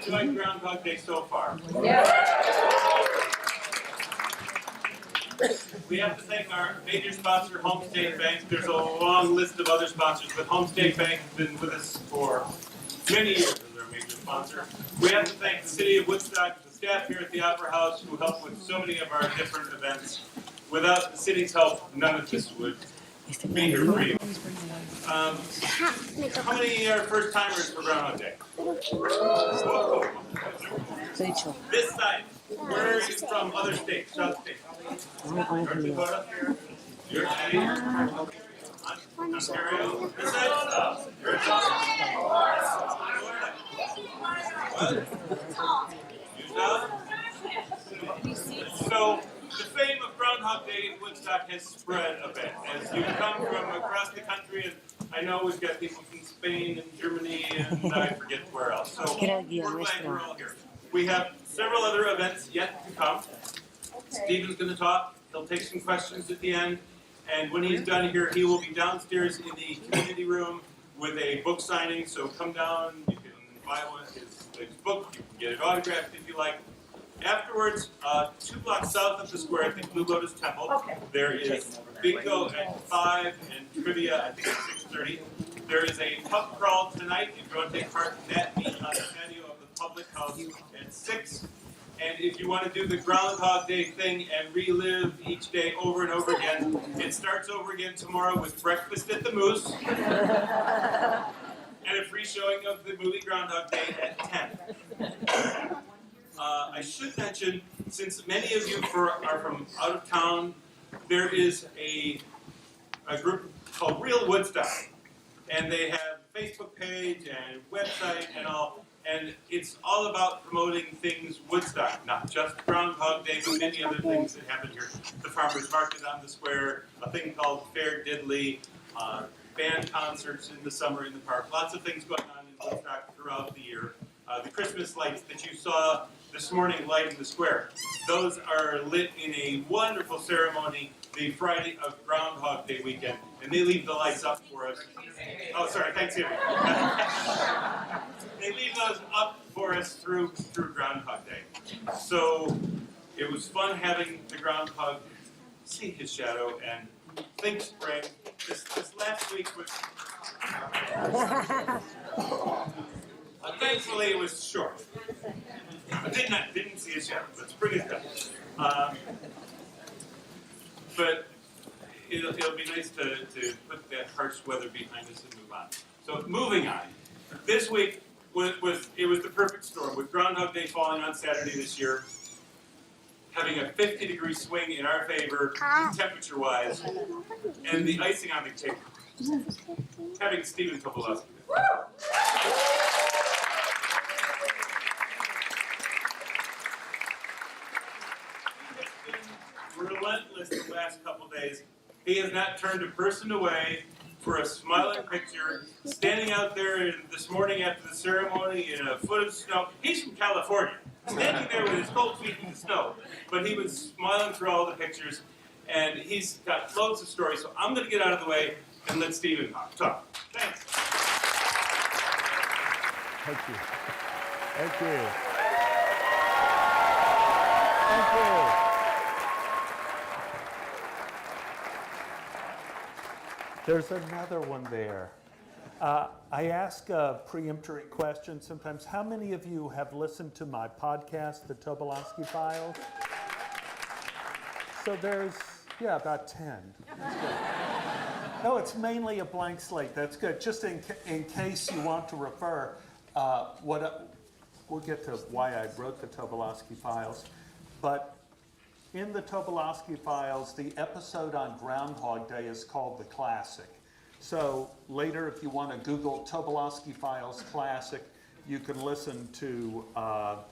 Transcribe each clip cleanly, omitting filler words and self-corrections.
enjoyed Groundhog Day so far? We have to thank our major sponsor, Home State Bank. There's a long list of other sponsors, but Home State Bank has been with us for many years as our major sponsor. We have to thank the City of Woodstock, the staff here at the Opera House, who help with so many of our different events. Without the city's help, none of this would be here for you. How many are first-timers for Groundhog Day? Whoa. This side. Where are you from? Other states? South states? North Dakota? Your state? Ontario? This side? Utah? So, the fame of Groundhog Day in Woodstock has spread a bit. As you come from across the country, and I know we've got people from Spain and Germany and I forget where else. So, we're glad you're all here. We have several other events yet to come. Stephen's going to talk. He'll take some questions at the end. And when he's done here, he will be downstairs in the community room with a book signing. So come down. You can buy one of his book. You can get it autographed if you like. Afterwards, 2 blocks south of the square at the Blue Lotus Temple, there is bingo at 5 and trivia, I think at 6:30. There is a pub crawl tonight. If you want to take part in that, meet on the patio of the public house at 6. And if you want to do the Groundhog Day thing and relive each day over and over again, it starts over again tomorrow with breakfast at the Moose and a free showing of the movie Groundhog Day at 10. I should mention, since many of you are from out of town, there is a group called Real Woodstock. And they have a Facebook page and website and all. And it's all about promoting things Woodstock, not just Groundhog Day, but many other things that happen here. The farmers market on the square, a thing called Fair Diddley, band concerts in the summer in the park. Lots of things going on in Woodstock throughout the year. The Christmas lights that you saw this morning lighting the square, those are lit in a wonderful ceremony the Friday of Groundhog Day weekend. And they leave the lights up for us. Oh, sorry, Thanksgiving. They leave those up for us through Groundhog Day. So it was fun having the groundhog see his shadow and think spring. This last week was... thankfully it was short. I didn't see his shadow, but spring is done. But it'll be nice to put that harsh weather behind us and move on. So moving on. This week was the perfect storm, with Groundhog Day falling on Saturday this year, having a 50-degree swing in our favor, temperature-wise, and the icing on the cake, having Stephen Tobolowsky. Relentless the last couple days. He has not turned a person away for a smiling picture, standing out there this morning after the ceremony in a foot of snow. He's from California, standing there with his cold feet in the snow, but he was smiling through all the pictures, and he's got loads of stories, so I'm going to get out of the way and let Stephen talk. Thanks. Thank you. Thank you. Thank you. There's another one there. I ask a preemptory question sometimes. How many of you have listened to my podcast, The Tobolowsky Files? So there's, about 10. That's good. No, it's mainly a blank slate. That's good. Just in case you want to refer, we'll get to why I wrote The Tobolowsky Files. But in the Tobolowsky Files, the episode on Groundhog Day is called The Classic. So later, if you want to Google Tobolowsky Files Classic, you can listen to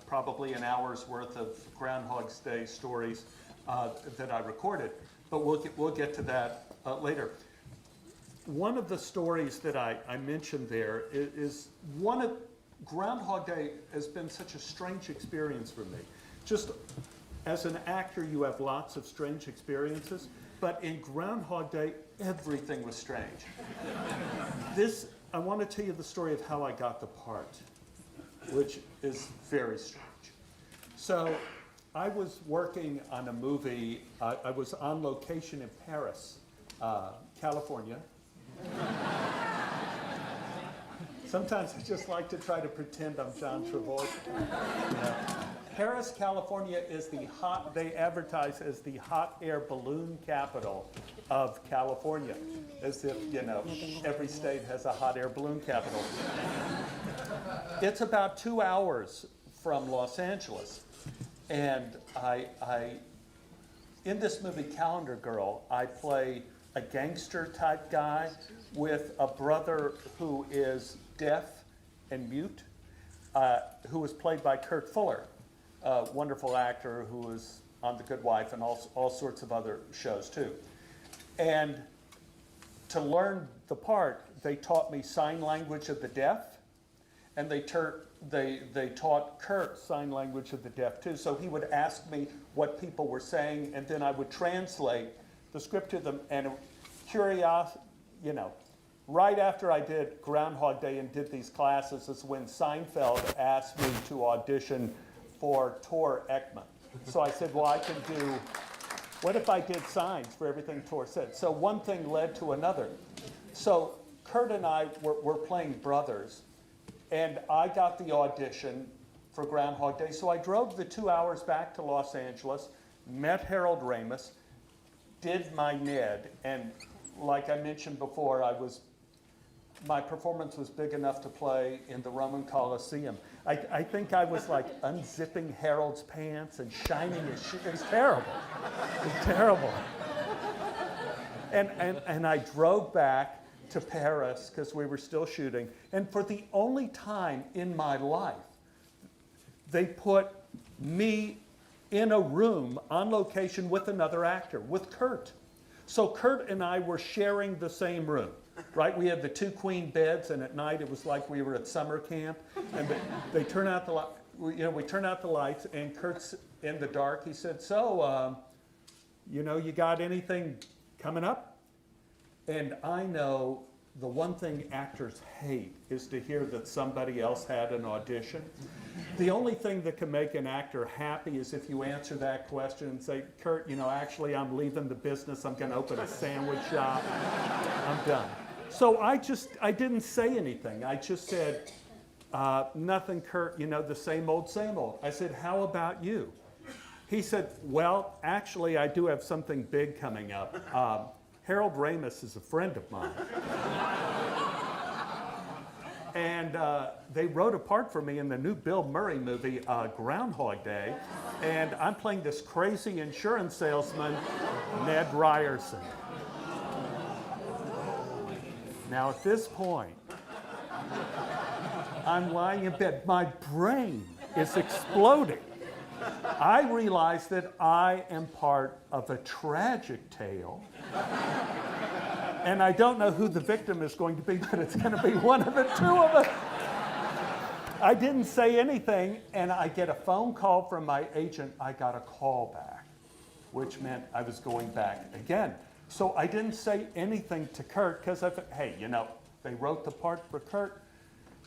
probably an hour's worth of Groundhog Day stories that I recorded. But we'll get to that later. One of the stories that I mentioned there is one of Groundhog Day has been such a strange experience for me. Just as an actor, you have lots of strange experiences, but in Groundhog Day, everything was strange. I want to tell you the story of how I got the part. which is very strange. So I was working on a movie. I was on location in Paris, California. Sometimes I just like to try to pretend I'm John Travolta. Paris, California is they advertise as the hot air balloon capital of California, as if, every state has a hot air balloon capital. It's about 2 hours from Los Angeles. And in this movie, Calendar Girl, I play a gangster type guy with a brother who is deaf and mute, who was played by Kurt Fuller, a wonderful actor who was on The Good Wife and all sorts of other shows too. And to learn the part, they taught me sign language of the deaf, and they taught Kurt sign language of the deaf too. So he would ask me what people were saying, and then I would translate the script to them. And curiosity, right after I did Groundhog Day and did these classes is when Seinfeld asked me to audition for Tor Ekman. So I said, well, I can do, what if I did signs for everything Tor said? So one thing led to another. So Kurt and I were playing brothers, and I got the audition for Groundhog Day. So I drove the 2 hours back to Los Angeles, met Harold Ramis, did my Ned, and like I mentioned before, my performance was big enough to play in the Roman Colosseum. I think I was like unzipping Harold's pants and shining his shoes. It was terrible. It was terrible. And I drove back to Paris because we were still shooting. And for the only time in my life, they put me in a room on location with another actor, with Kurt. So Kurt and I were sharing the same room, right? We had the 2 queen beds, and at night it was like we were at summer camp. And they turn out the we turn out the lights, and Kurt's in the dark. He said, "So, you got anything coming up?" And I know the one thing actors hate is to hear that somebody else had an audition. The only thing that can make an actor happy is if you answer that question and say, "Kurt, actually I'm leaving the business. I'm going to open a sandwich shop. I'm done." So I didn't say anything. I just said, "Nothing, Kurt, the same old, same old." I said, "How about you?" He said, "Well, actually I do have something big coming up. Harold Ramis is a friend of mine." And they wrote a part for me in the new Bill Murray movie, Groundhog Day, and I'm playing this crazy insurance salesman, Ned Ryerson. Now at this point, I'm lying in bed. My brain is exploding. I realize that I am part of a tragic tale. And I don't know who the victim is going to be, but it's going to be one of the 2 of us. I didn't say anything, and I get a phone call from my agent. I got a call back, which meant I was going back again. So I didn't say anything to Kurt because I thought, hey, they wrote the part for Kurt.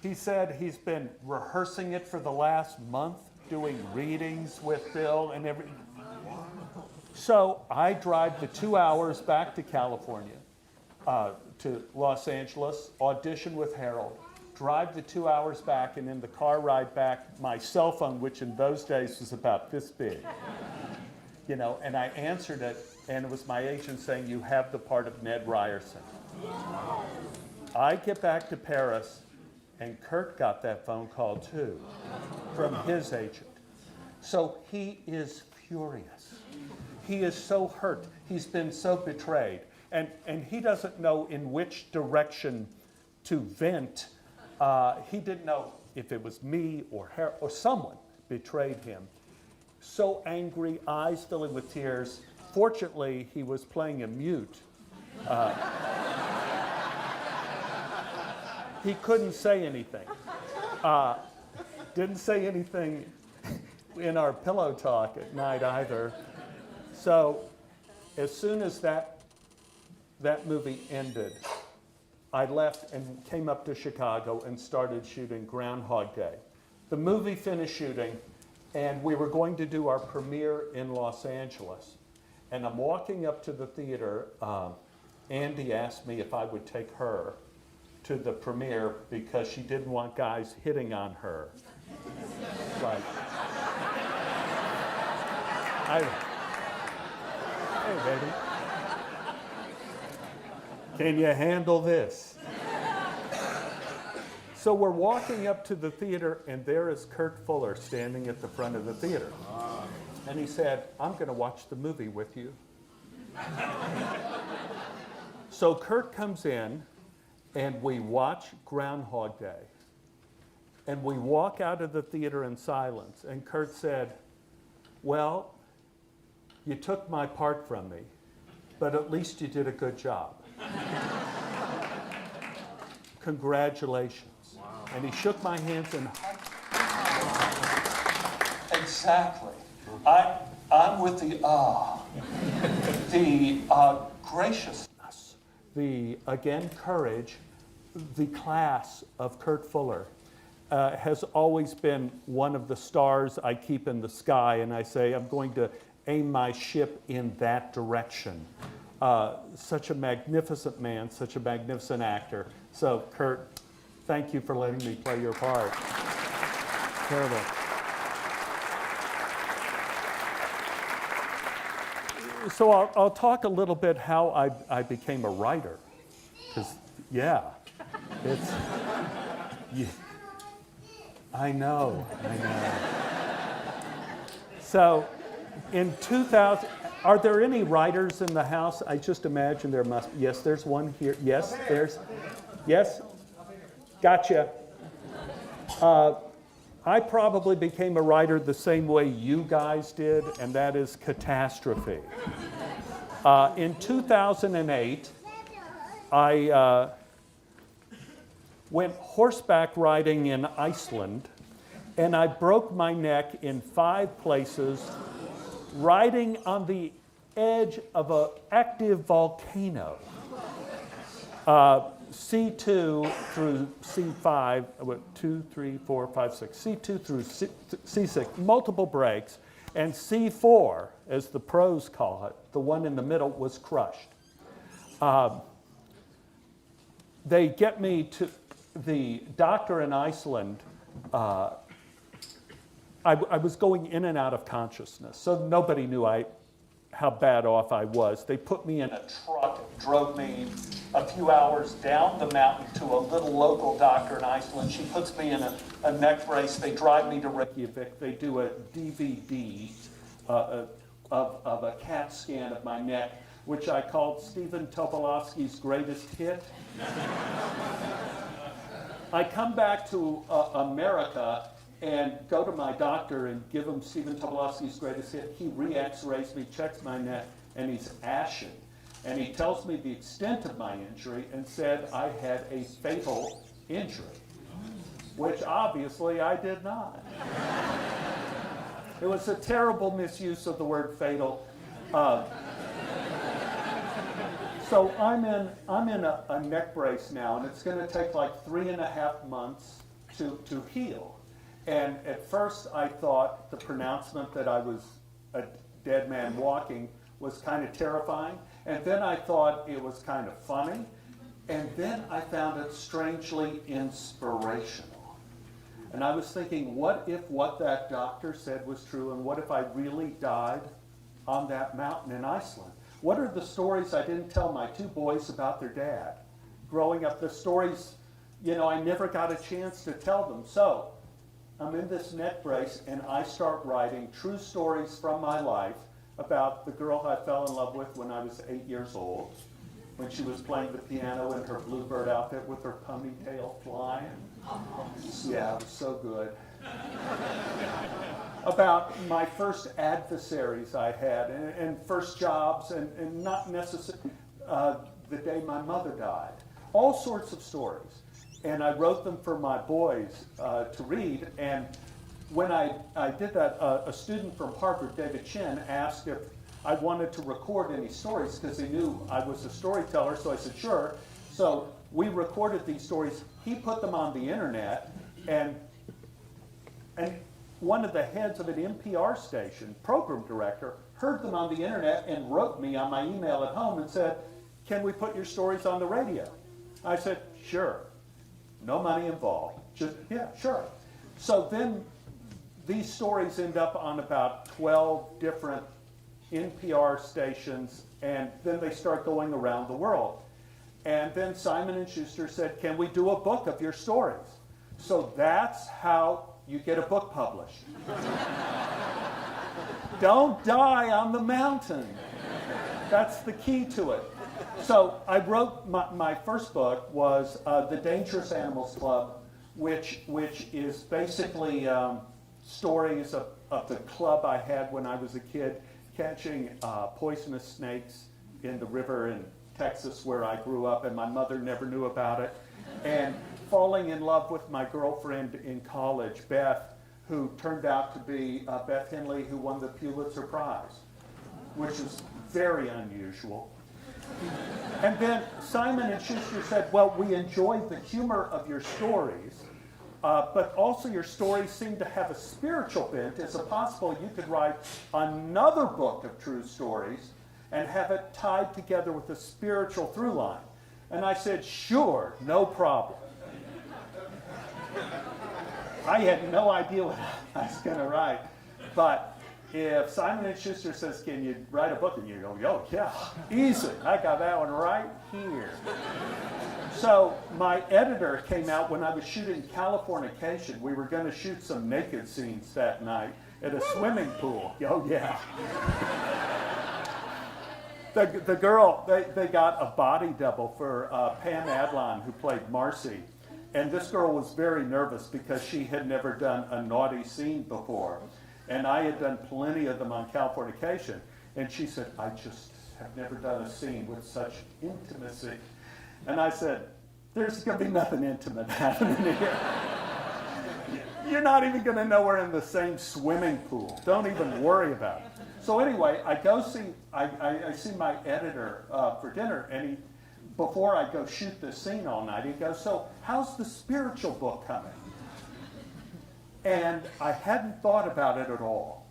He said he's been rehearsing it for the last month, doing readings with Bill and everything. So I drive the 2 hours back to California, to Los Angeles, audition with Harold, drive the 2 hours back, and in the car ride back, my cell phone, which in those days was about this big, and I answered it, and it was my agent saying, "You have the part of Ned Ryerson." I get back to Paris, and Kurt got that phone call too, from his agent. So he is furious. He is so hurt. He's been so betrayed. And he doesn't know in which direction to vent. He didn't know if it was me or someone betrayed him. So angry, eyes filling with tears. Fortunately, he was playing a mute. He couldn't say anything. Didn't say anything in our pillow talk at night either. So as soon as that movie ended, I left and came up to Chicago and started shooting Groundhog Day. the movie finished shooting, and we were going to do our premiere in Los Angeles. And I'm walking up to the theater. Andy asked me if I would take her to the premiere because she didn't want guys hitting on her. Like, hey, baby. Can you handle this? So we're walking up to the theater, and there is Kurt Fuller standing at the front of the theater. And he said, I'm going to watch the movie with you. So Kurt comes in, and we watch Groundhog Day. And we walk out of the theater in silence. And Kurt said, well, you took my part from me, but at least you did a good job. Congratulations. Wow. And he shook my hands and exactly. I'm with the graciousness, the, again, courage, the class of Kurt Fuller has always been one of the stars I keep in the sky, and I say, I'm going to aim my ship in that direction. Such a magnificent man, such a magnificent actor. So, Kurt, thank you for letting me play your part. Terrible. So I'll talk a little bit how I became a writer. Because, yeah, it's, yeah, I know. So, in 2000, are there any writers in the house? I just imagine there must. Yes, there's one here. Yes, there's. Yes, gotcha. I probably became a writer the same way you guys did, and that is catastrophe. In 2008, I went horseback riding in Iceland, and I broke my neck in 5 places riding on the edge of an active volcano. C2 through C5, 2, 3, 4, 5, 6. C2 through C6, multiple breaks, and C4, as the pros call it, the one in the middle, was crushed. They get me to the doctor in Iceland. I was going in and out of consciousness, so nobody knew how bad off I was. They put me in a truck, drove me a few hours down the mountain to a little local doctor in Iceland. She puts me in a neck brace. They drive me to Reykjavik. They do a DVD of a CAT scan of my neck, which I called Stephen Tobolowsky's greatest hit. I come back to America and go to my doctor and give him Stephen Tobolowsky's greatest hit. He re-x-rays me, checks my neck, and he's ashen. And he tells me the extent of my injury and said I had a fatal injury, which obviously I did not. It was a terrible misuse of the word fatal. So I'm in a neck brace now, and it's going to take like 3.5 months to heal. And at first I thought the pronouncement that I was a dead man walking was kind of terrifying. And then I thought it was kind of funny. And then I found it strangely inspirational. And I was thinking, what if what that doctor said was true? And what if I really died on that mountain in Iceland? What are the stories I didn't tell my 2 boys about their dad? Growing up, the stories, I never got a chance to tell them. So I'm in this neck brace, and I start writing true stories from my life about the girl I fell in love with when I was 8 years old, when she was playing the piano in her bluebird outfit with her ponytail flying. Yeah, it was so good. About my first adversaries I had, and first jobs, and not necessarily the day my mother died. All sorts of stories. And I wrote them for my boys to read, and when I did that, a student from Harvard, David Chin, asked if I wanted to record any stories because he knew I was a storyteller, so I said, sure. So we recorded these stories. He put them on the internet, and And one of the heads of an NPR station, program director, heard them on the internet and wrote me on my email at home and said, can we put your stories on the radio? I said, sure. No money involved. Just, yeah, sure. So then these stories end up on about 12 different NPR stations, and then they start going around the world. And then Simon & Schuster said, can we do a book of your stories? So that's how you get a book published. Don't die on the mountain. That's the key to it. So I wrote, my first book was The Dangerous Animals Club, which is basically stories of the club I had when I was a kid, catching poisonous snakes in the river in Texas where I grew up, and my mother never knew about it. And falling in love with my girlfriend in college, Beth, who turned out to be Beth Henley, who won the Pulitzer Prize, which is very unusual. And then Simon & Schuster said, well, we enjoyed the humor of your stories, but also your stories seem to have a spiritual bent. Is it possible you could write another book of true stories and have it tied together with a spiritual through line? And I said, sure, no problem. I had no idea what I was going to write. But if Simon & Schuster says, can you write a book? And you go, oh, yeah, easy. I got that one right here. So my editor came out when I was shooting Californication. We were going to shoot some naked scenes that night at a swimming pool. Oh, yeah. The girl, they got a body double for Pam Adlon, who played Marcy. And this girl was very nervous because she had never done a naughty scene before. And I had done plenty of them on Californication. And she said, I just have never done a scene with such intimacy. And I said, there's going to be nothing intimate happening here. You're not even going to know we're in the same swimming pool. Don't even worry about it. So anyway, I see my editor for dinner, and before I go shoot this scene all night, he goes, so how's the spiritual book coming? And I hadn't thought about it at all.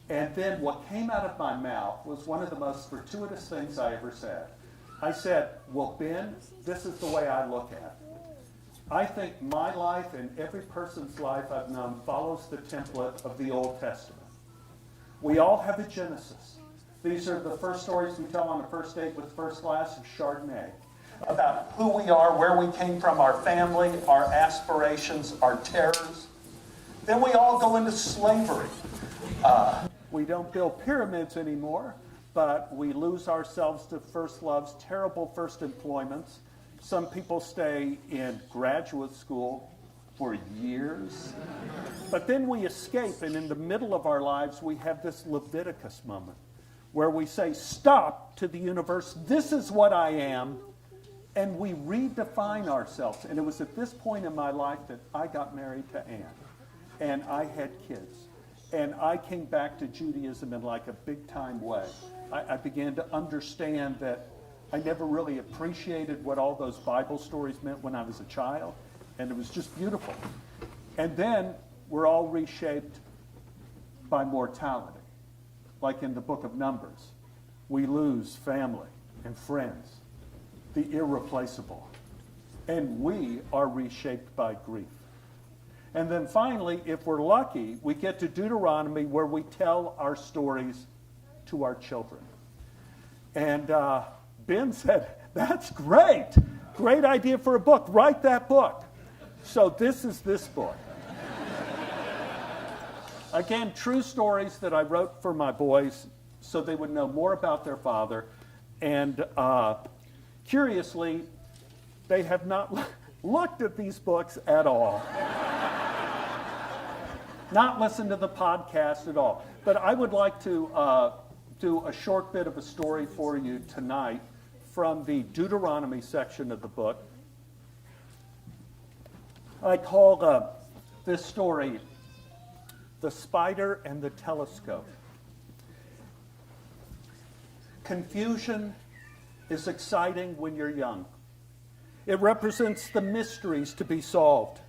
And then what came out of my mouth was one of the most gratuitous things I ever said. I said, well, Ben, this is the way I look at it. I think my life and every person's life I've known follows the template of the Old Testament. We all have a Genesis. These are the first stories we tell on a first date with first glass of Chardonnay. About who we are, where we came from, our family, our aspirations, our terrors. Then we all go into slavery. We don't build pyramids anymore, but we lose ourselves to first loves, terrible first employments. Some people stay in graduate school for years. But then we escape, and in the middle of our lives, we have this Leviticus moment where we say, stop to the universe, this is what I am, and we redefine ourselves. And it was at this point in my life that I got married to Ann, and I had kids. And I came back to Judaism in like a big-time way. I began to understand that I never really appreciated what all those Bible stories meant when I was a child, and it was just beautiful. And then we're all reshaped by mortality. Like in the book of Numbers, we lose family and friends, the irreplaceable. And we are reshaped by grief. And then finally, if we're lucky, we get to Deuteronomy where we tell our stories to our children. And Ben said, that's great. Great idea for a book. Write that book. So this is this book. Again, true stories that I wrote for my boys so they would know more about their father. And curiously, they have not looked at these books at all. Not listened to the podcast at all. But I would like to do a short bit of a story for you tonight from the Deuteronomy section of the book. I call this story The Spider and the Telescope. Confusion is exciting when you're young. It represents the mysteries to be solved.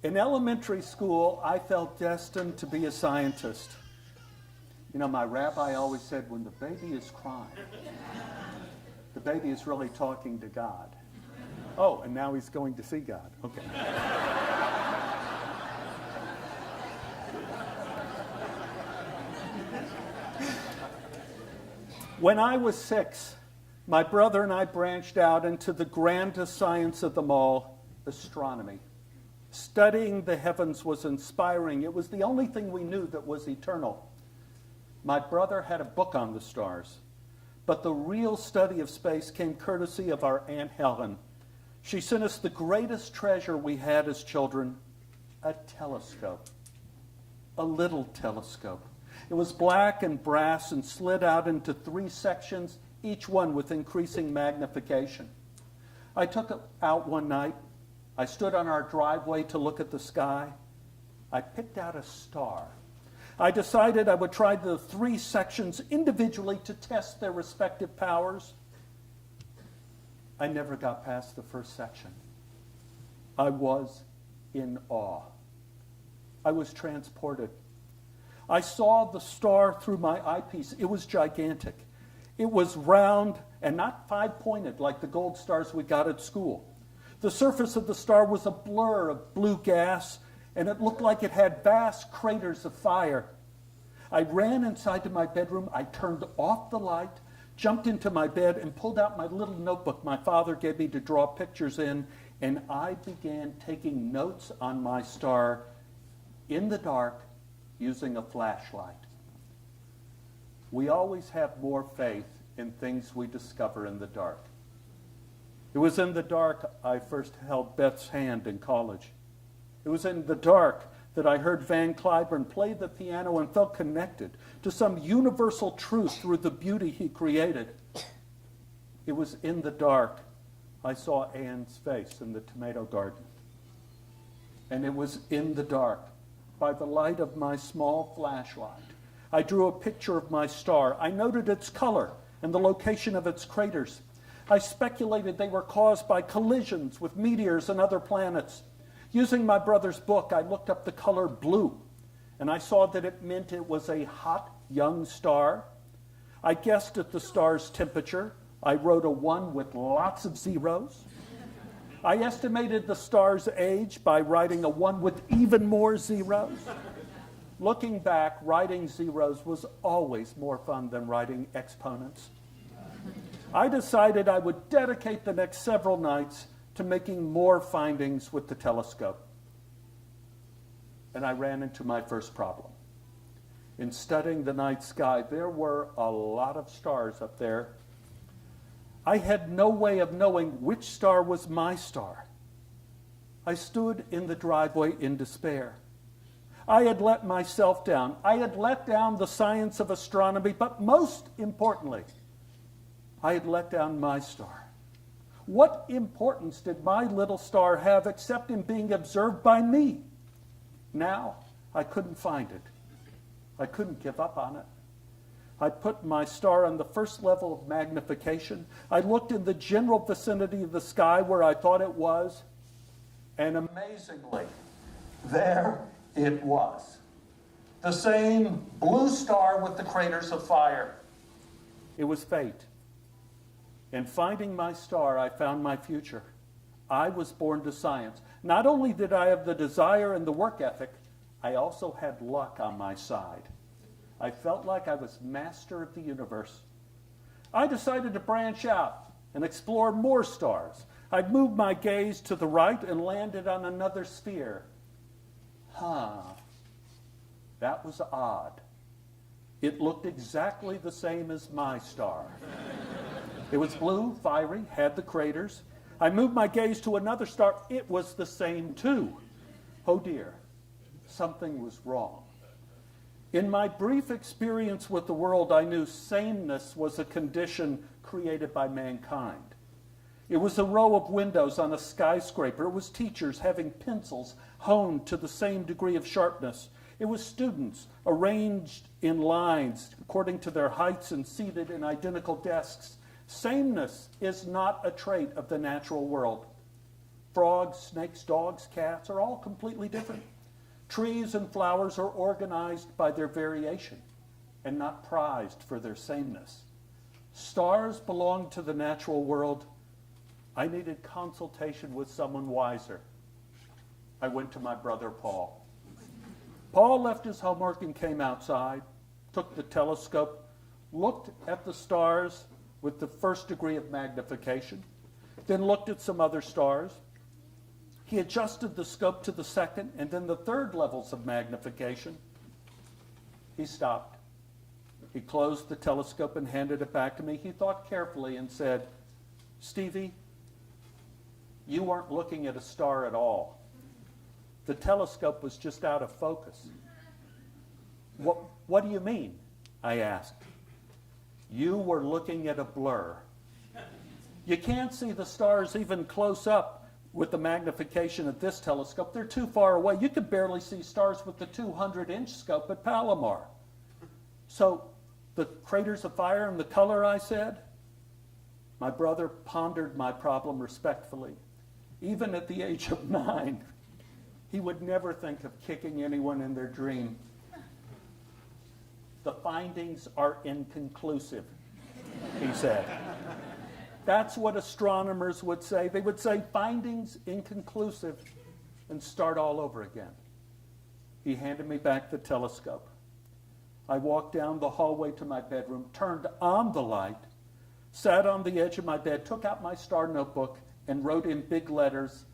In elementary school, I felt destined to be a scientist. You know, my rabbi always said, when the baby is crying, the baby is really talking to God. Oh, and now he's going to see God. Okay. When I was 6, my brother and I branched out into the grandest science of them all, astronomy. Studying the heavens was inspiring. It was the only thing we knew that was eternal. My brother had a book on the stars, but the real study of space came courtesy of our Aunt Helen. She sent us the greatest treasure we had as children, a telescope, a little telescope. It was black and brass and slid out into 3 sections, each one with increasing magnification. I took it out one night. I stood on our driveway to look at the sky. I picked out a star. I decided I would try the 3 sections individually to test their respective powers. I never got past the first section. I was in awe. I was transported. I saw the star through my eyepiece. It was gigantic. It was round and not 5-pointed like the gold stars we got at school. The surface of the star was a blur of blue gas, and it looked like it had vast craters of fire. I ran inside to my bedroom. I turned off the light, jumped into my bed, and pulled out my little notebook my father gave me to draw pictures in, and I began taking notes on my star in the dark using a flashlight. We always have more faith in things we discover in the dark. It was in the dark I first held Beth's hand in college. It was in the dark that I heard Van Cliburn play the piano and felt connected to some universal truth through the beauty he created. It was in the dark I saw Anne's face in the tomato garden. And it was in the dark, by the light of my small flashlight, I drew a picture of my star. I noted its color and the location of its craters. I speculated they were caused by collisions with meteors and other planets. Using my brother's book, I looked up the color blue, and I saw that it meant it was a hot, young star. I guessed at the star's temperature. I wrote a 1 with lots of zeros. I estimated the star's age by writing a 1 with even more zeros. Looking back, writing zeros was always more fun than writing exponents. I decided I would dedicate the next several nights to making more findings with the telescope. And I ran into my first problem. In studying the night sky, there were a lot of stars up there. I had no way of knowing which star was my star. I stood in the driveway in despair. I had let myself down. I had let down the science of astronomy, but most importantly, I had let down my star. What importance did my little star have except in being observed by me? Now, I couldn't find it. I couldn't give up on it. I put my star on the first level of magnification. I looked in the general vicinity of the sky where I thought it was, and amazingly, there it was. The same blue star with the craters of fire. It was fate. In finding my star, I found my future. I was born to science. Not only did I have the desire and the work ethic, I also had luck on my side. I felt like I was master of the universe. I decided to branch out and explore more stars. I'd moved my gaze to the right and landed on another sphere. That was odd. It looked exactly the same as my star. It was blue, fiery, had the craters. I moved my gaze to another star. It was the same too. Oh dear, something was wrong. In my brief experience with the world, I knew sameness was a condition created by mankind. It was a row of windows on a skyscraper. It was teachers having pencils honed to the same degree of sharpness. It was students arranged in lines according to their heights and seated in identical desks. Sameness is not a trait of the natural world. frogs, snakes, dogs, cats are all completely different. Trees and flowers are organized by their variation and not prized for their sameness. Stars belong to the natural world. I needed consultation with someone wiser. I went to my brother Paul. Paul left his homework and came outside, took the telescope, looked at the stars with the first degree of magnification, then looked at some other stars. He adjusted the scope to the second and then the third levels of magnification. He stopped. He closed the telescope and handed it back to me. He thought carefully and said, "Stevie, you weren't looking at a star at all. The telescope was just out of focus." What do you mean?" I asked. "You were looking at a blur. You can't see the stars even close up with the magnification of this telescope. They're too far away. You could barely see stars with the 200-inch scope at Palomar." "So the craters of fire and the color," I said. My brother pondered my problem respectfully. Even at the age of 9, he would never think of kicking anyone in their dream. "The findings are inconclusive," he said. That's what astronomers would say. They would say, "Findings inconclusive," and start all over again. He handed me back the telescope. I walked down the hallway to my bedroom, turned on the light, sat on the edge of my bed, took out my star notebook, and wrote in big letters,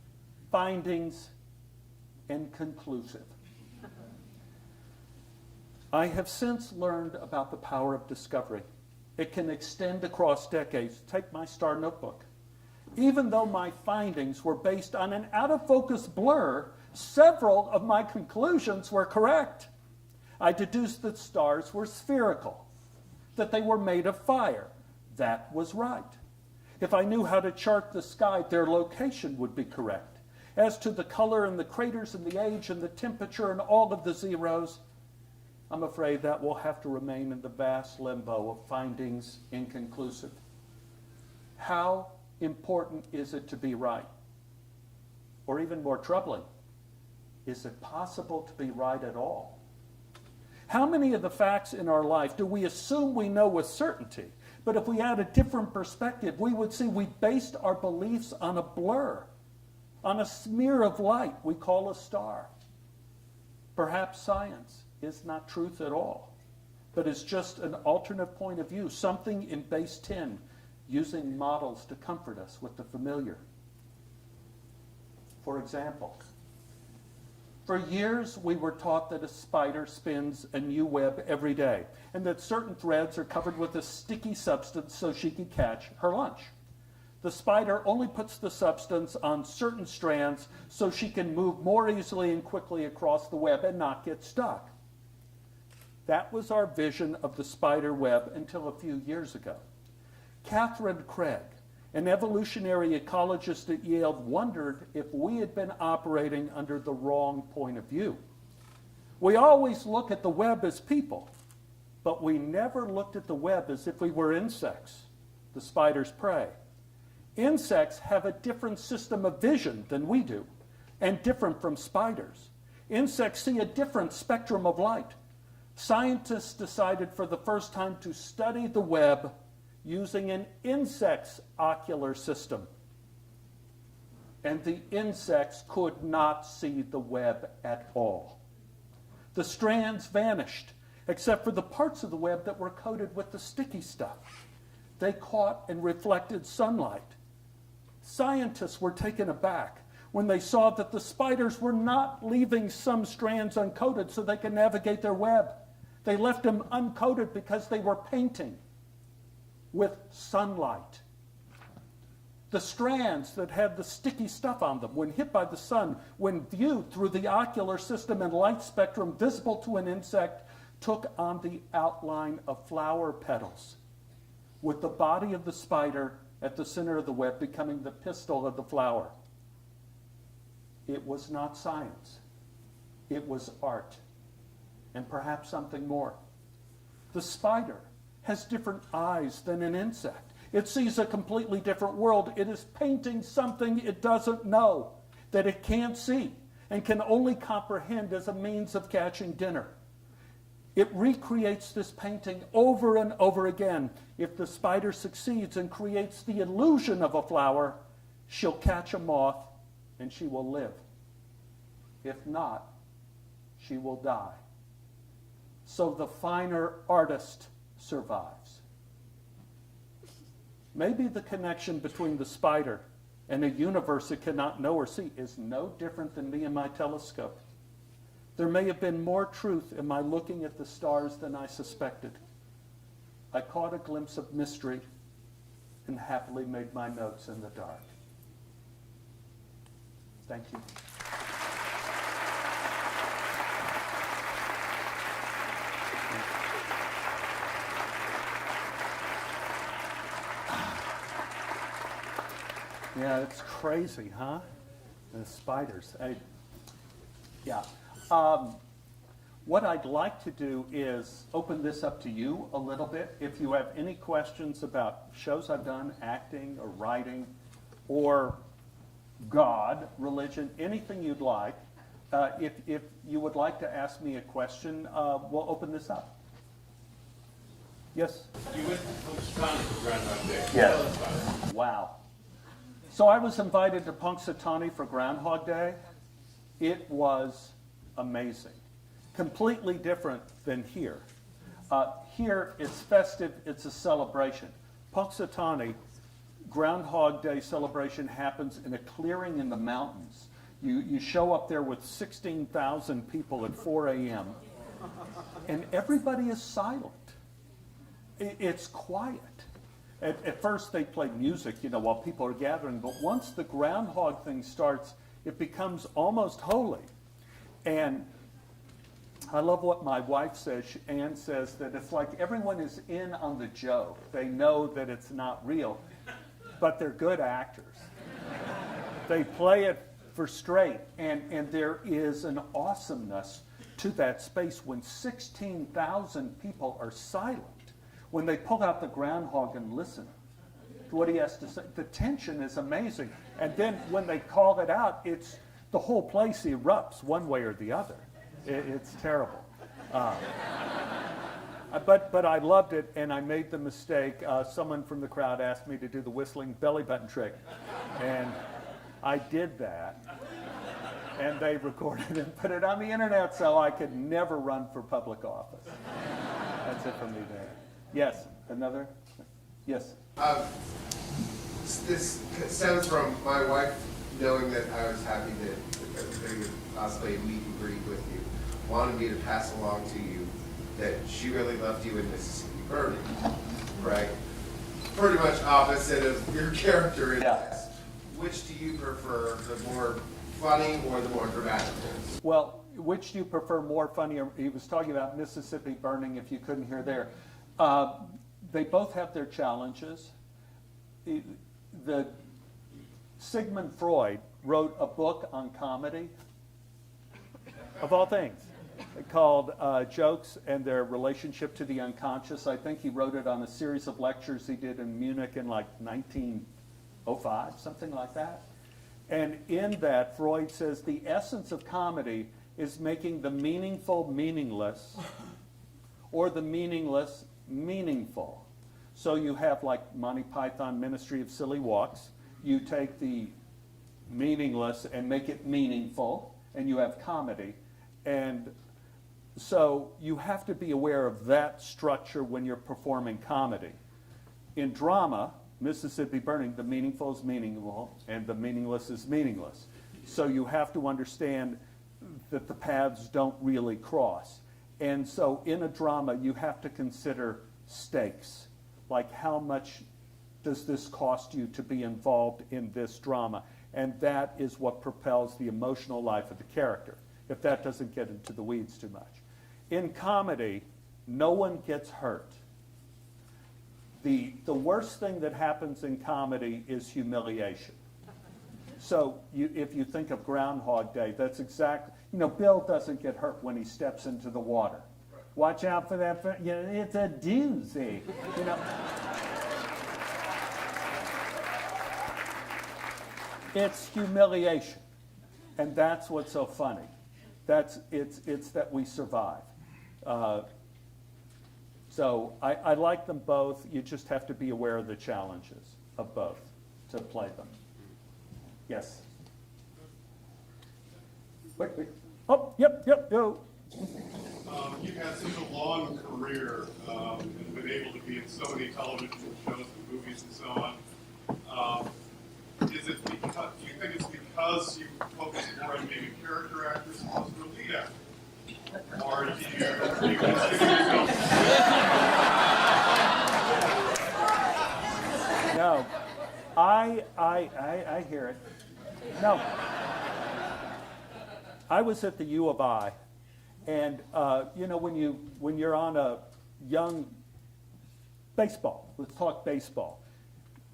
"Findings inconclusive." I have since learned about the power of discovery. It can extend across decades. Take my star notebook. Even though my findings were based on an out-of-focus blur, several of my conclusions were correct. I deduced that stars were spherical, that they were made of fire. That was right. If I knew how to chart the sky, their location would be correct. As to the color and the craters and the age and the temperature and all of the zeros, I'm afraid that will have to remain in the vast limbo of findings inconclusive. How important is it to be right? Or even more troubling, is it possible to be right at all? How many of the facts in our life do we assume we know with certainty? But if we had a different perspective, we would see we based our beliefs on a blur, on a smear of light we call a star. Perhaps science is not truth at all, but is just an alternate point of view, something in base 10, using models to comfort us with the familiar. For example, for years we were taught that a spider spins a new web every day, and that certain threads are covered with a sticky substance so she can catch her lunch. The spider only puts the substance on certain strands so she can move more easily and quickly across the web and not get stuck. That was our vision of the spider web until a few years ago. Catherine Craig, an evolutionary ecologist at Yale, wondered if we had been operating under the wrong point of view. We always look at the web as people, but we never looked at the web as if we were insects, the spider's prey. Insects have a different system of vision than we do, and different from spiders. Insects see a different spectrum of light. Scientists decided for the first time to study the web using an insect's ocular system. And the insects could not see the web at all. The strands vanished, except for the parts of the web that were coated with the sticky stuff. They caught and reflected sunlight. Scientists were taken aback when they saw that the spiders were not leaving some strands uncoated so they could navigate their web. They left them uncoated because they were painting with sunlight. The strands that had the sticky stuff on them, when hit by the sun, when viewed through the ocular system and light spectrum visible to an insect, took on the outline of flower petals, with the body of the spider at the center of the web becoming the pistil of the flower. It was not science. It was art, and perhaps something more. The spider has different eyes than an insect. It sees a completely different world. It is painting something it doesn't know, that it can't see, and can only comprehend as a means of catching dinner. It recreates this painting over and over again. If the spider succeeds and creates the illusion of a flower, she'll catch a moth and she will live. If not, she will die. So the finer artist survives. Maybe the connection between the spider and a universe it cannot know or see is no different than me and my telescope. There may have been more truth in my looking at the stars than I suspected. I caught a glimpse of mystery and happily made my notes in the dark. Thank you. Yeah, it's crazy, huh? The spiders. What I'd like to do is open this up to you a little bit. If you have any questions about shows I've done, acting or writing, or God, religion, anything you'd like, if you would like to ask me a question, we'll open this up. Yes? You went to Punxsutawney for Groundhog Day. Yes. Wow. So I was invited to Punxsutawney for Groundhog Day. It was amazing. Completely different than here. Here it's festive, it's a celebration. Punxsutawney, Groundhog Day celebration happens in a clearing in the mountains. You show up there with 16,000 people at 4 a.m. and everybody is silent. It's quiet. At first they play music, while people are gathering, but once the groundhog thing starts, it becomes almost holy. And I love what my wife says. Ann says that it's like everyone is in on the joke. They know that it's not real, but they're good actors. They play it for straight, and there is an awesomeness to that space when 16,000 people are silent. When they pull out the groundhog and listen to what he has to say, the tension is amazing. And then when they call it out, it's the whole place erupts one way or the other. It's terrible. But I loved it, and I made the mistake. Someone from the crowd asked me to do the whistling belly button trick, and I did that. And they recorded and put it on the internet, so I could never run for public office. That's it for me there. Yes, another? Yes. This stems from my wife knowing that I was happy that they would possibly meet and greet with you, wanted me to pass along to you that she really loved you in Mississippi Burning, right? Pretty much opposite of your character in this. Which do you prefer, the more funny or the more dramatic ones? Well, which do you prefer, more funny? He was talking about Mississippi Burning, if you couldn't hear there. They both have their challenges. Sigmund Freud wrote a book on comedy, of all things, called Jokes and Their Relationship to the Unconscious. I think he wrote it on a series of lectures he did in Munich in like 1905, something like that. And in that, Freud says the essence of comedy is making the meaningful meaningless or the meaningless meaningful. So you have like Monty Python Ministry of Silly Walks. You take the meaningless and make it meaningful, and you have comedy. And so you have to be aware of that structure when you're performing comedy. In drama, Mississippi Burning, the meaningful is meaningful and the meaningless is meaningless. So you have to understand that the paths don't really cross. And so in a drama, you have to consider stakes, like how much does this cost you to be involved in this drama? And that is what propels the emotional life of the character, if that doesn't get into the weeds too much. In comedy, no one gets hurt. The worst thing that happens in comedy is humiliation. So if you think of Groundhog Day, that's exactly, Bill doesn't get hurt when he steps into the water. Watch out for that, it's a doozy. It's humiliation, and that's what's so funny. It's that we survive. So I like them both. You just have to be aware of the challenges of both to play them. Yes. Wait. Oh, yep. Go. You've had such a long career and been able to be in so many television shows and movies and so on. Do you think it's because you focus more on being a character actor as opposed to a lead actor? Or do you consider yourself? No, I hear it. No, I was at the U of I, and when you're on a young baseball, let's talk baseball.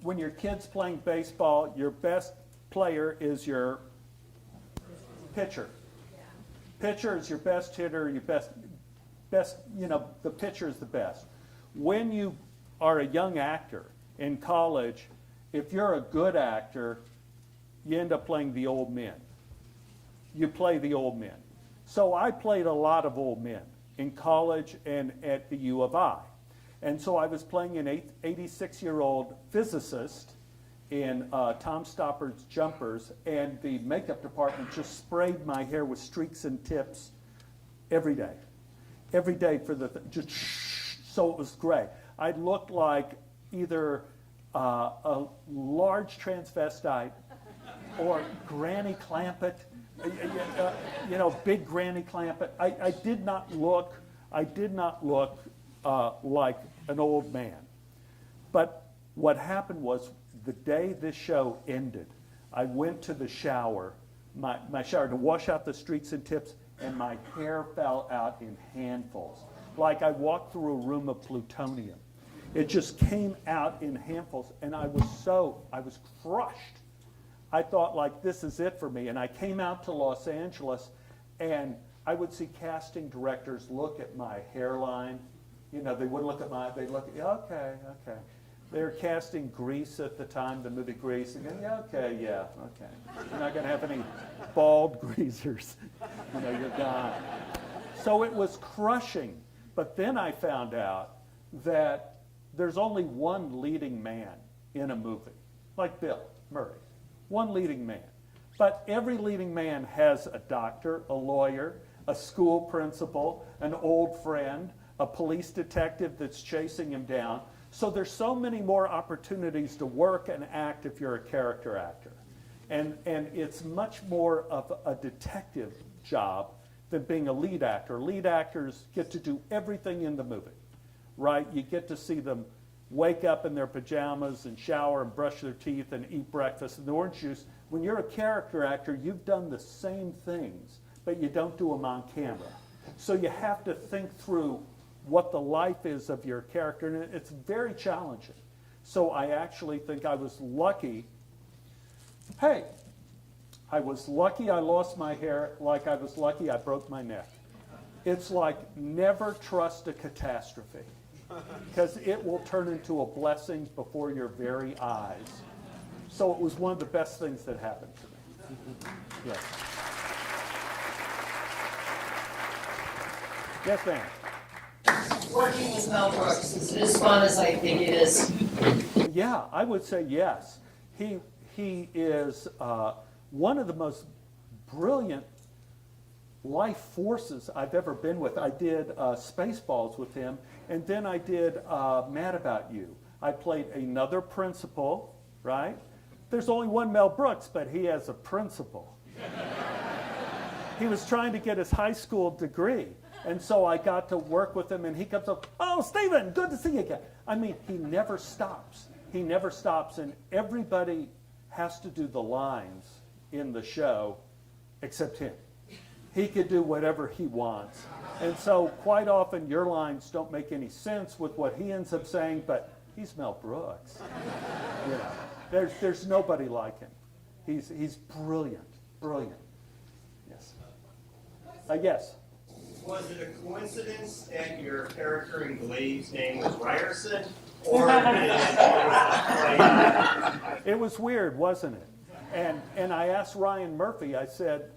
When your kid's playing baseball, your best player is your pitcher. Pitcher is your best hitter, your best, the pitcher is the best. When you are a young actor in college, if you're a good actor, you end up playing the old men. You play the old men. So I played a lot of old men in college and at the U of I. And so I was playing an 86-year-old physicist in Tom Stoppard's Jumpers, and the makeup department just sprayed my hair with streaks and tips every day. Every day so it was gray. I looked like either a large transvestite or Granny Clampett, big Granny Clampett. I did not look like an old man. But what happened was, the day this show ended, I went to the shower, my shower, to wash out the streaks and tips, and my hair fell out in handfuls. Like I walked through a room of plutonium. It just came out in handfuls, and I was crushed. I thought, like, this is it for me. And I came out to Los Angeles, and I would see casting directors look at my hairline. They wouldn't look at they'd look at, okay. They were casting Grease at the time, the movie Grease, and going, okay. You're not going to have any bald greasers. You're gone. So it was crushing. But then I found out that there's only one leading man in a movie, like Bill Murray. One leading man. But every leading man has a doctor, a lawyer, a school principal, an old friend, a police detective that's chasing him down. So there's so many more opportunities to work and act if you're a character actor. And it's much more of a detective job than being a lead actor. Lead actors get to do everything in the movie, right? You get to see them wake up in their pajamas and shower and brush their teeth and eat breakfast and orange juice. When you're a character actor, you've done the same things, but you don't do them on camera. So you have to think through what the life is of your character, and it's very challenging. So I actually think I was lucky. Hey, I was lucky I lost my hair, like I was lucky I broke my neck. It's like never trust a catastrophe, because it will turn into a blessing before your very eyes. So it was one of the best things that happened to me. Yes. Yes, ma'am. Working with Mel Brooks, is it as fun as I think it is? Yeah, I would say yes. He is one of the most brilliant life forces I've ever been with. I did Spaceballs with him, and then I did Mad About You. I played another principal, right? There's only one Mel Brooks, but he has a principal. He was trying to get his high school degree. And so I got to work with him, and he comes up, oh, Stephen, good to see you again. I mean, he never stops. He never stops, and everybody has to do the lines in the show except him. He could do whatever he wants. And so quite often your lines don't make any sense with what he ends up saying, but he's Mel Brooks. There's nobody like him. He's brilliant. Yes. Yes. Was it a coincidence that your character in Glee's name was Ryerson? Or did it play out? It was weird, wasn't it? And I asked Ryan Murphy, I said,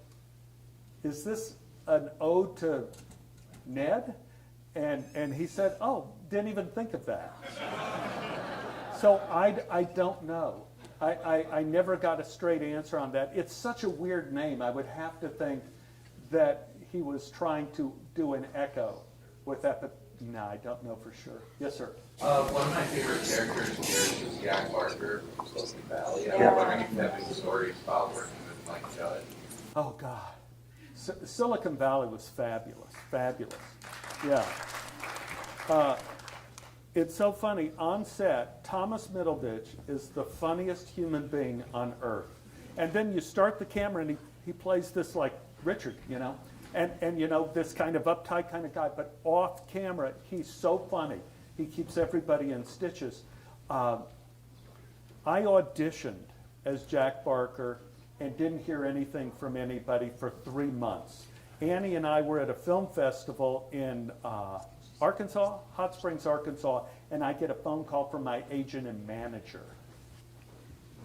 is this an ode to Ned? And he said, oh, didn't even think of that. So I don't know. I never got a straight answer on that. It's such a weird name. I would have to think that he was trying to do an echo with that, but no, I don't know for sure. Yes, sir. One of my favorite characters here is Jack Barker from Silicon Valley. I was wondering if you have any stories about working with Mike Judge. Oh, God. Silicon Valley was fabulous, fabulous. Yeah. It's so funny. On set, Thomas Middleditch is the funniest human being on earth. And then you start the camera and he plays this like Richard, you know, and you know, this kind of uptight kind of guy, but off camera, he's so funny. He keeps everybody in stitches. I auditioned as Jack Barker and didn't hear anything from anybody for 3 months. Annie and I were at a film festival in Arkansas, Hot Springs, Arkansas, and I get a phone call from my agent and manager.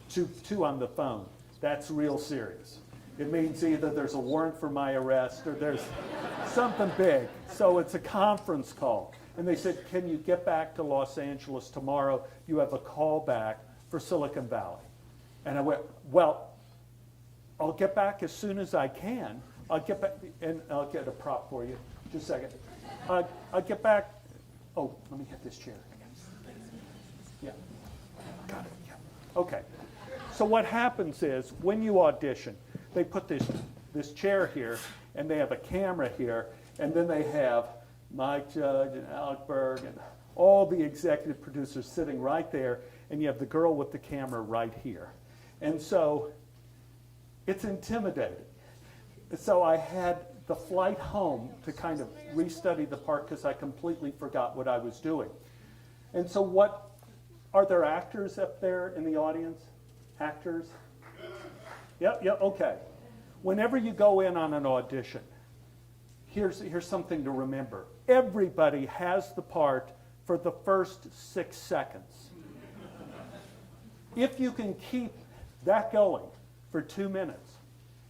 Two on the phone. That's real serious. It means either there's a warrant for my arrest or there's something big. So it's a conference call. And they said, can you get back to Los Angeles tomorrow? You have a call back for Silicon Valley. And I went, well, I'll get back as soon as I can. I'll get back, and I'll get a prop for you. Just a second. I'll get back. Oh, let me hit this chair. Yeah. Got it. Yeah. Okay. So what happens is when you audition, they put this chair here, and they have a camera here, and then they have Mike Judge and Alec Berg and all the executive producers sitting right there, and you have the girl with the camera right here. And so it's intimidating. So I had the flight home to kind of restudy the part because I completely forgot what I was doing. And so are there actors up there in the audience? Actors? Yep, okay. Whenever you go in on an audition, here's something to remember. Everybody has the part for the first 6 seconds. If you can keep that going for 2 minutes,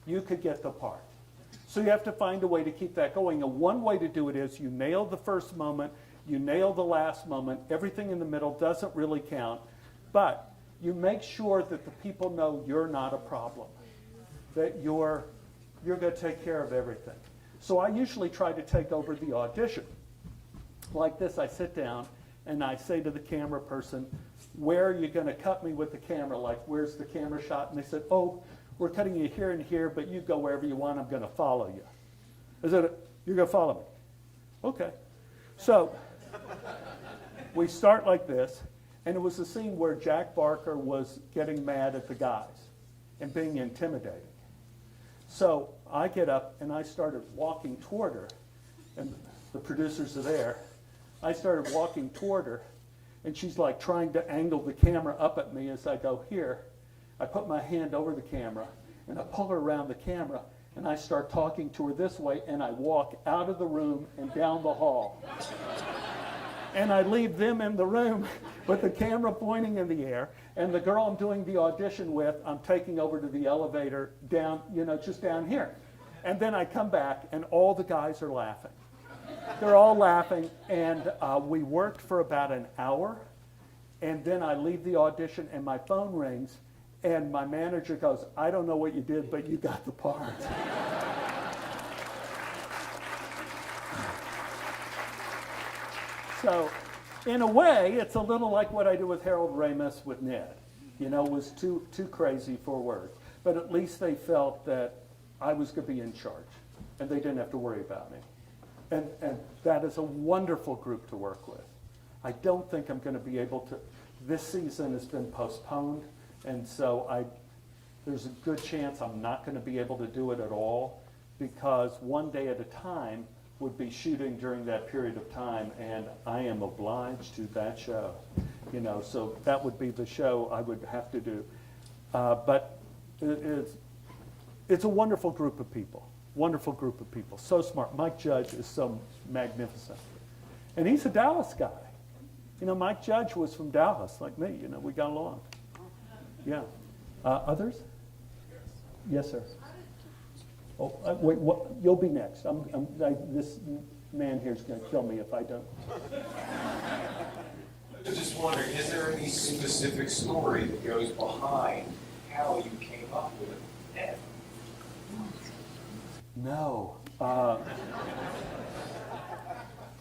you could get the part. So you have to find a way to keep that going. And one way to do it is you nail the first moment, you nail the last moment, everything in the middle doesn't really count, but you make sure that the people know you're not a problem, that you're going to take care of everything. So I usually try to take over the audition. Like this, I sit down and I say to the camera person, where are you going to cut me with the camera? Like, where's the camera shot? And they said, oh, we're cutting you here and here, but you go wherever you want. I'm going to follow you. I said, you're going to follow me? Okay. So we start like this, and it was a scene where Jack Barker was getting mad at the guys and being intimidating. So I get up and I started walking toward her, and the producers are there. I started walking toward her, and she's like trying to angle the camera up at me as I go here. I put my hand over the camera, and I pull her around the camera, and I start talking to her this way, and I walk out of the room and down the hall. And I leave them in the room with the camera pointing in the air, and the girl I'm doing the audition with, I'm taking over to the elevator down, just down here. And then I come back, and all the guys are laughing. They're all laughing, and we worked for about an hour, and then I leave the audition, and my phone rings, and my manager goes, I don't know what you did, but you got the part. So, in a way, it's a little like what I do with Harold Ramis with Ned. It was too crazy for words. But at least they felt that I was going to be in charge, and they didn't have to worry about me. And that is a wonderful group to work with. I don't think I'm going to be able to. This season has been postponed, and so there's a good chance I'm not going to be able to do it at all, because one day at a time would be shooting during that period of time, and I am obliged to that show. So that would be the show I would have to do. But it's a wonderful group of people. Wonderful group of people. So smart. Mike Judge is so magnificent. And he's a Dallas guy. Mike Judge was from Dallas, like me. We got along. Yeah. Others? Yes, sir. Oh, wait, what, you'll be next. This man here's going to kill me if I don't. I was just wondering, is there any specific story that goes behind how you came up with Ned? No.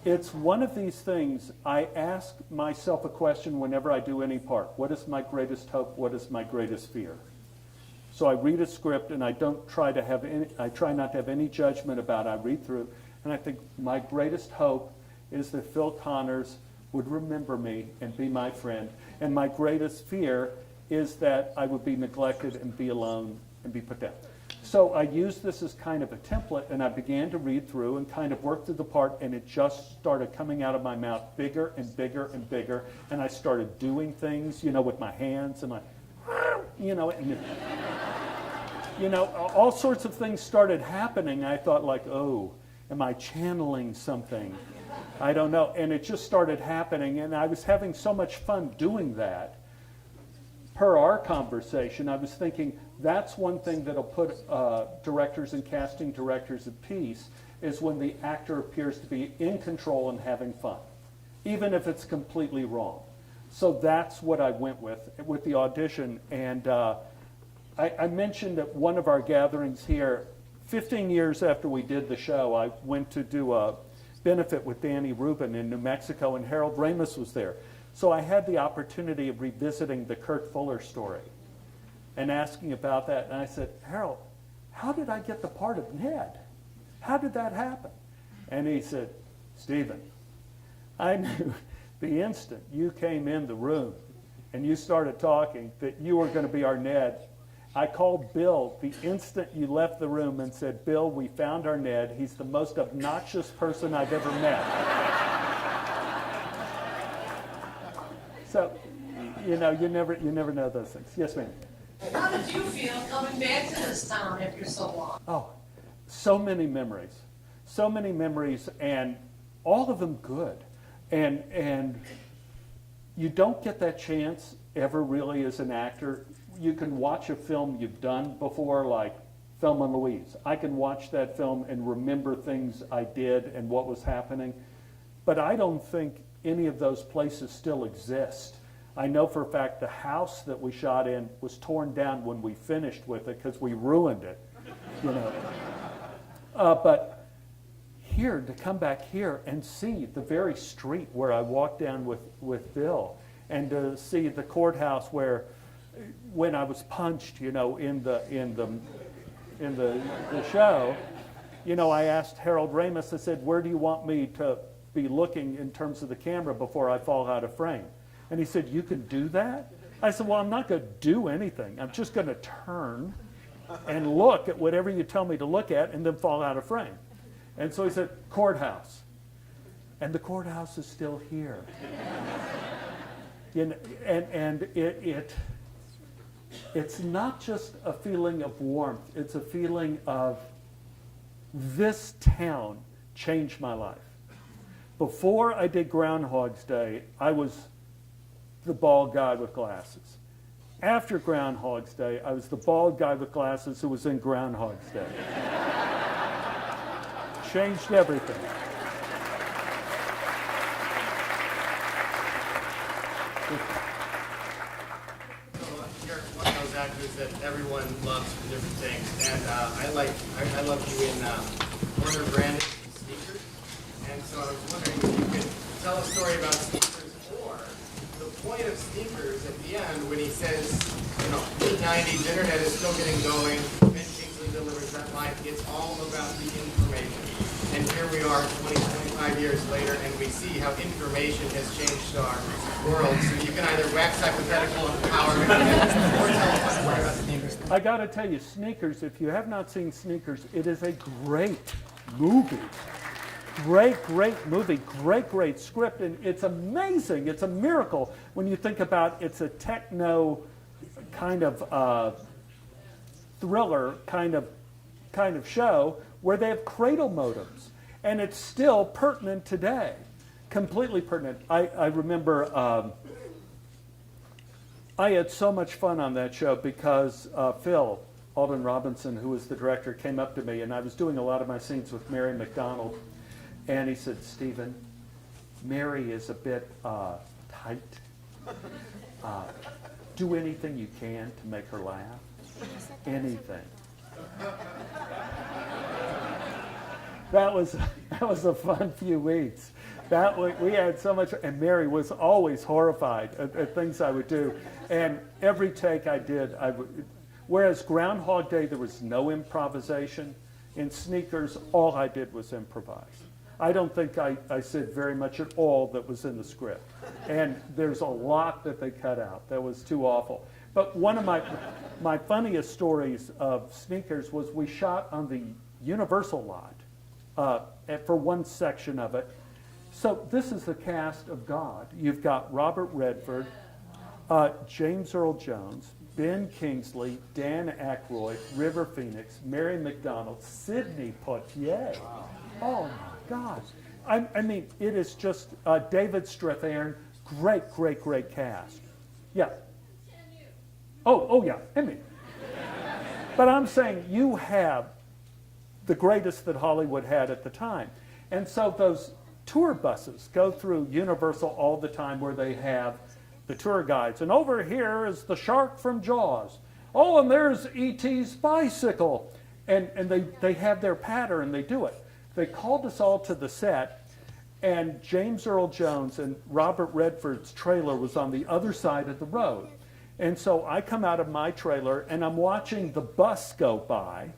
It's one of these things, I ask myself a question whenever I do any part. What is my greatest hope? What is my greatest fear? So I read a script and I try not to have any judgment about it. I read through and I think my greatest hope is that Phil Connors would remember me and be my friend. And my greatest fear is that I would be neglected and be alone and be put down. So I used this as kind of a template, and I began to read through and kind of work through the part, and it just started coming out of my mouth bigger and bigger and bigger, and I started doing things, with my hands and all sorts of things started happening. I thought like, oh, am I channeling something? I don't know. And it just started happening, and I was having so much fun doing that. Per our conversation, I was thinking that's one thing that'll put directors and casting directors at peace is when the actor appears to be in control and having fun, even if it's completely wrong. So that's what I went with the audition. And I mentioned at one of our gatherings here, 15 years after we did the show, I went to do a benefit with Danny Rubin in New Mexico, and Harold Ramis was there. So I had the opportunity of revisiting the Kurt Fuller story and asking about that. And I said, Harold, how did I get the part of Ned? How did that happen? And he said, Stephen, I knew the instant you came in the room and you started talking that you were going to be our Ned. I called Bill the instant you left the room and said, Bill, we found our Ned. He's the most obnoxious person I've ever met. So, you never know those things. Yes, ma'am. How did you feel coming back to this town after so long? Oh, so many memories. So many memories, and all of them good. And you don't get that chance ever really as an actor. You can watch a film you've done before, like Thelma and Louise. I can watch that film and remember things I did and what was happening. But I don't think any of those places still exist. I know for a fact the house that we shot in was torn down when we finished with it because we ruined it, But here, to come back here and see the very street where I walked down with Bill, and to see the courthouse where, when I was punched, in the show, I asked Harold Ramis, I said, where do you want me to be looking in terms of the camera before I fall out of frame? And he said, you can do that? I said, well, I'm not going to do anything. I'm just going to turn and look at whatever you tell me to look at and then fall out of frame. And so he said, courthouse. And the courthouse is still here. It's not just a feeling of warmth. It's a feeling of this town changed my life. Before I did Groundhog's Day, I was the bald guy with glasses. After Groundhog's Day, I was the bald guy with glasses who was in Groundhog's Day. Changed everything. You're one of those actors that everyone loves for different things, and I love you in Warner Brandon Sneakers, and so I was wondering if you could tell a story about Sneakers, or the point of Sneakers at the end when he says, mid-90s, internet is still getting going, Ben Kingsley delivers that line, it's all about the information. And here we are 20, 25 years later, and we see how information has changed our world. So you can either wax hypothetical empowerment or tell us a story about Sneakers. I got to tell you, Sneakers, if you have not seen Sneakers, it is a great movie. Great movie, great script, and it's amazing. It's a miracle when you think about it's a techno kind of thriller kind of show where they have cradle modems, and it's still pertinent today, completely pertinent. I remember I had so much fun on that show because Phil Alden Robinson, who was the director, came up to me, and I was doing a lot of my scenes with Mary McDonald, and he said, "Stephen, Mary is a bit tight. Do anything you can to make her laugh. Anything." That was a fun few weeks. We had so much, and Mary was always horrified at things I would do. And every take I did, whereas Groundhog Day, there was no improvisation. In Sneakers, all I did was improvise. I don't think I said very much at all that was in the script. And there's a lot that they cut out. That was too awful. But one of my funniest stories of Sneakers was we shot on the Universal lot for one section of it. So this is the cast of God. You've got Robert Redford, James Earl Jones, Ben Kingsley, Dan Aykroyd, River Phoenix, Mary McDonald, Sidney Poitier. Oh my God. I mean, it is just David Strathairn. Great cast. Yeah. Oh yeah, Emmy. But I'm saying you have the greatest that Hollywood had at the time. And so those tour buses go through Universal all the time where they have the tour guides. And over here is the shark from Jaws. Oh, and there's E.T.'s bicycle. And they have their patter and they do it. They called us all to the set, and James Earl Jones and Robert Redford's trailer was on the other side of the road. And so I come out of my trailer and I'm watching the bus go by,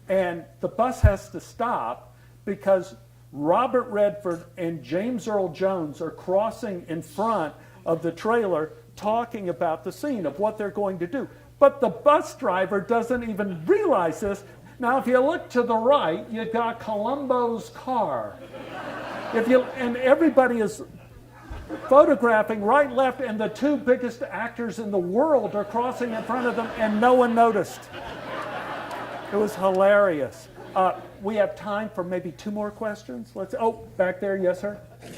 and the bus has to stop because Robert Redford and James Earl Jones are crossing in front of the trailer talking about the scene of what they're going to do. But the bus driver doesn't even realize this. Now, if you look to the right, you've got Columbo's car. And everybody is photographing right, left, and the two biggest actors in the world are crossing in front of them, and no one noticed. It was hilarious. We have time for maybe 2 more questions. Back there, yes, sir? This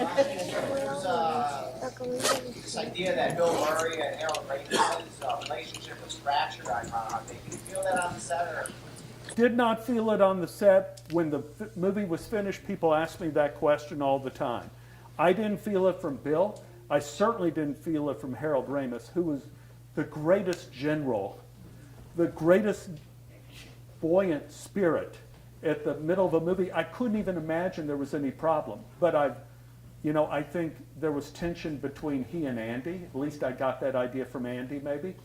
idea that Bill Murray and Harold Ramis's relationship was fractured on Groundhog Day. Did you feel that on the set? Or? Did not feel it on the set. When the movie was finished, people asked me that question all the time. I didn't feel it from Bill. I certainly didn't feel it from Harold Ramis, who was the greatest general, the greatest buoyant spirit at the middle of a movie. I couldn't even imagine there was any problem. But I think there was tension between he and Andy. At least I got that idea from Andy, maybe.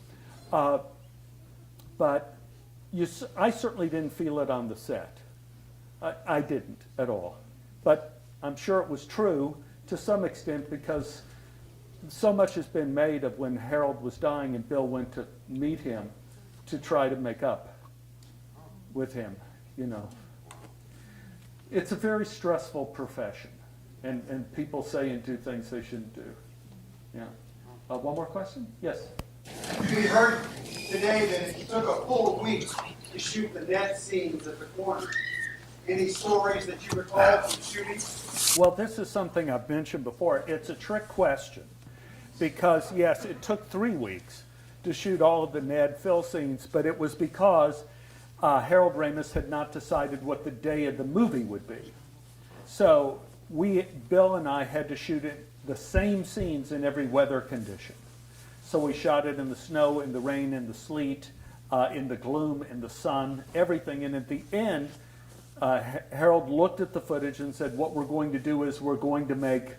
But I certainly didn't feel it on the set. I didn't at all. But I'm sure it was true to some extent because so much has been made of when Harold was dying and Bill went to meet him to try to make up with him, It's a very stressful profession, and people say and do things they shouldn't do. Yeah. One more question? Yes. We heard today that it took a full week to shoot the net scenes at the corner. Any stories that you recall from shooting? Well, this is something I've mentioned before. It's a trick question because, yes, it took 3 weeks to shoot all of the Ned Phil scenes, but it was because Harold Ramis had not decided what the day of the movie would be. So Bill and I had to shoot it, the same scenes in every weather condition. So we shot it in the snow, in the rain, in the sleet, in the gloom, in the sun, everything. And at the end, Harold looked at the footage and said, what we're going to do is we're going to make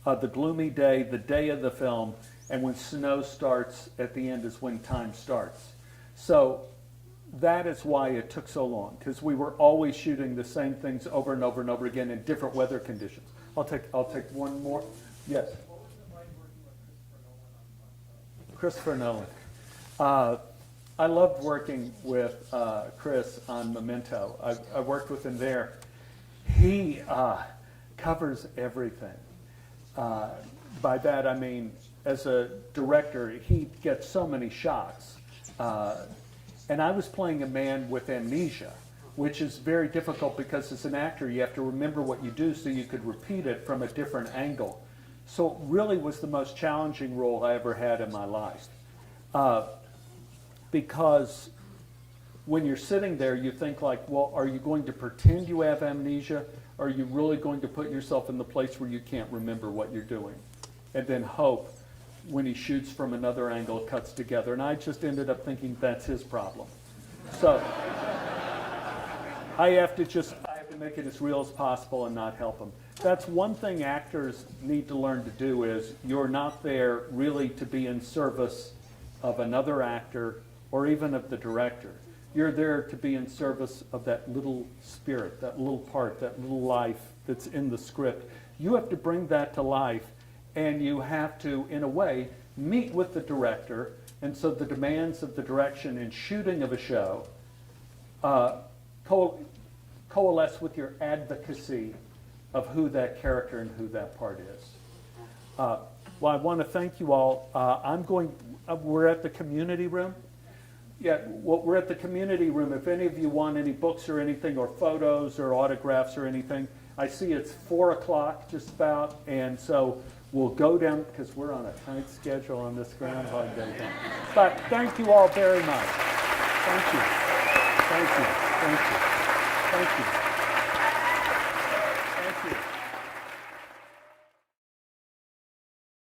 the gloomy day the day of the film, and when snow starts at the end is when time starts. So that is why it took so long, because we were always shooting the same things over and over and over again in different weather conditions. I'll take one more. Yes. What was it like working with Christopher Nolan. I loved working with Chris on Memento. I worked with him there. He covers everything. By that I mean, as a director, he gets so many shots. And I was playing a man with amnesia, which is very difficult because as an actor you have to remember what you do so you could repeat it from a different angle. So it really was the most challenging role I ever had in my life. Because when you're sitting there, you think like, well, are you going to pretend you have amnesia? Or are you really going to put yourself in the place where you can't remember what you're doing? And then hope when he shoots from another angle, it cuts together. And I just ended up thinking that's his problem. So I have to make it as real as possible and not help him. That's one thing actors need to learn to do is you're not there really to be in service of another actor or even of the director. You're there to be in service of that little spirit, that little part, that little life that's in the script. You have to bring that to life, and you have to, in a way, meet with the director, and so the demands of the direction and shooting of a show coalesce with your advocacy of who that character and who that part is. Well, I want to thank you all. We're at the community room. Yeah, well, we're at the community room. If any of you want any books or anything, or photos or autographs or anything, I see it's 4 o'clock just about, and so we'll go down, because we're on a tight schedule on this Groundhog Day thing. But thank you all very much. Thank you. Thank you. Thank you. Thank you.